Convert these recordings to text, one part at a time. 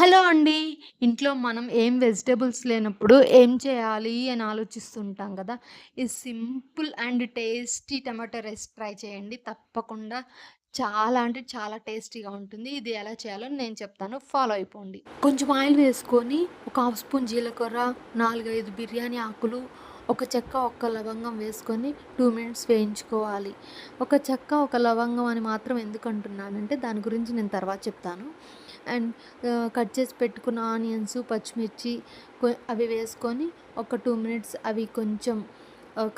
Hello అండి. ఇంట్లో మనం ఏం వెజిటబుల్స్ లేనప్పుడు ఏం చేయాలి అని ఆలోచిస్తుంటాం గదా! ఈ simple and tasty tomato rice try చేయండి. తప్పకుండా చాలా అంటే చాలా టేస్టీగా ఉంటుంది. ఇది ఎలా చేయాలో నేను చెప్తాను. ఫాలో అయిపోండి. కొంచెం ఆయిల్ వేసుకొని ఒక హాఫ్ స్పూన్ జీలకర్ర, 4, 5 బిర్యానీ ఆకులు, ఒక చెక్క, ఒక్క లవంగం వేసుకొని 2 మినిట్స్ వేయించుకోవాలి. ఒక చెక్క, ఒక లవంగం అని మాత్రం ఎందుకంటున్నానంటే దాని గురించి నేను తర్వాత చెప్తాను. అండ్ కట్ చేసి పెట్టుకున్న ఆనియన్స్, పచ్చిమిర్చి అవి వేసుకొని ఒక 2 మినిట్స్ అవి కొంచెం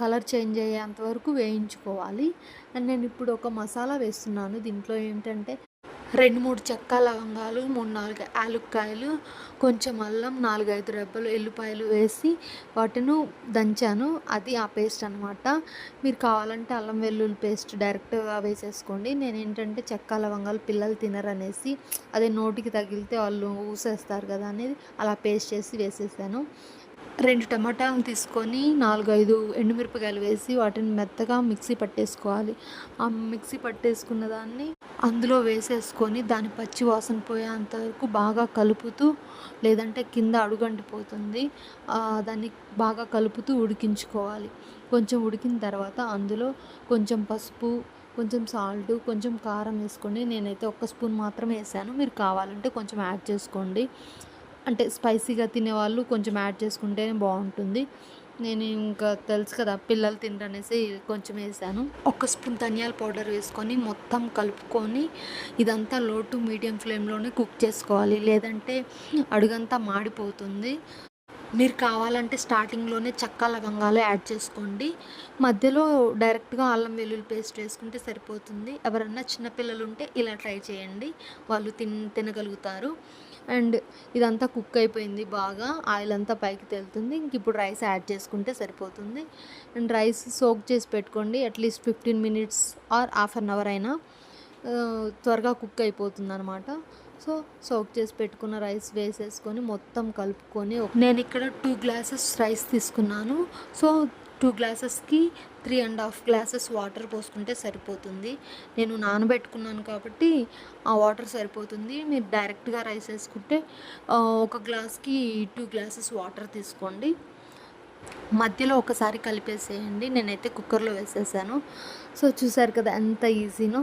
కలర్ చేంజ్ అయ్యేంత వరకు వేయించుకోవాలి. అండ్ నేను ఇప్పుడు ఒక మసాలా వేస్తున్నాను. దీంట్లో ఏంటంటే 2, 3 చెక్క లవంగాలు, 3, 4 యాలుక్కాయలు, కొంచెం అల్లం, 4, 5 రెబ్బలు ఎల్లిపాయలు వేసి వాటిని దంచాను. అది ఆ పేస్ట్ అనమాట. మీరు కావాలంటే అల్లం వెల్లుల్లి పేస్ట్ డైరెక్ట్‌గా వేసేసుకోండి. నేనేంటంటే చెక్క లవంగాలు పిల్లలు తినరనేసి అదే నోటికి తగిలితే వాళ్ళు ఊసేస్తారు కదా అనేది అలా పేస్ట్ చేసి వేసేసాను. 2 టమాటాలను తీసుకొని 4, 5 ఎండుమిరపకాయలు వేసి వాటిని మెత్తగా మిక్సీ పట్టేసుకోవాలి. ఆ మిక్సీ పట్టేసుకున్న దాన్ని అందులో వేసేసుకొని దాని పచ్చి వాసన పోయేంత వరకు బాగా కలుపుతూ, లేదంటే కింద అడుగంటిపోతుంది. దాన్ని బాగా కలుపుతూ ఉడికించుకోవాలి. కొంచెం ఉడికిన తర్వాత అందులో కొంచెం పసుపు, కొంచెం సాల్టు, కొంచెం కారం వేసుకోండి. నేనైతే ఒక్క స్పూన్ మాత్రమే వేసాను. మీరు కావాలంటే కొంచెం యాడ్ చేసుకోండి. అంటే స్పైసీగా తినేవాళ్ళు కొంచెం యాడ్ చేసుకుంటేనే బావుంటుంది. నేను ఇంకా తెలుసు కదా పిల్లలు తినరనేసి కొంచెం వేసాను. ఒక స్పూన్ ధనియాల పౌడర్ వేసుకొని మొత్తం కలుపుకొని ఇదంతా లో టు మీడియం ఫ్లేమ్‌లోనే కుక్ చేసుకోవాలి. లేదంటే అడుగంతా మాడిపోతుంది. మీరు కావాలంటే స్టార్టింగ్‌లోనే చెక్క, లవంగాలు యాడ్ చేసుకోండి. మధ్యలో డైరెక్ట్‌గా అల్లం వెల్లుల్లి పేస్ట్ వేసుకుంటే సరిపోతుంది. ఎవరన్నా చిన్న పిల్లలుంటే ఇలా ట్రై చేయండి. వాళ్ళు తినగలుగుతారు. అండ్ ఇదంతా కుక్ అయిపోయింది బాగా. ఆయిల్ అంతా పైకి తేలుతుంది. ఇంకిప్పుడు రైస్ యాడ్ చేసుకుంటే సరిపోతుంది. అండ్ రైస్ సోక్ చేసి పెట్టుకోండి. At least 15 minutes or half an hour అయినా త్వరగా కుక్ అయిపోతుందనమాట. సోక్ చేసి పెట్టుకున్న రైస్ వేసేసుకొని మొత్తం కలుపుకొని నేనిక్కడ 2 గ్లాసెస్ రైస్ తీసుకున్నాను. సో, 2 గ్లాసెస్‌కి 3½ గ్లాసెస్ వాటర్ పోసుకుంటే సరిపోతుంది. నేను నానబెట్టుకున్నాను కాబట్టి ఆ వాటర్ సరిపోతుంది. మీరు డైరెక్ట్‌గా రైస్ వేసుకుంటే ఒక గ్లాస్‌కి 2 గ్లాసెస్ వాటర్ తీసుకోండి. మధ్యలో ఒకసారి కలిపేసేయండి. నేనైతే కుక్కర్‌లో వేసేసాను. సో, చూసారు కదా ఎంత ఈజీనో.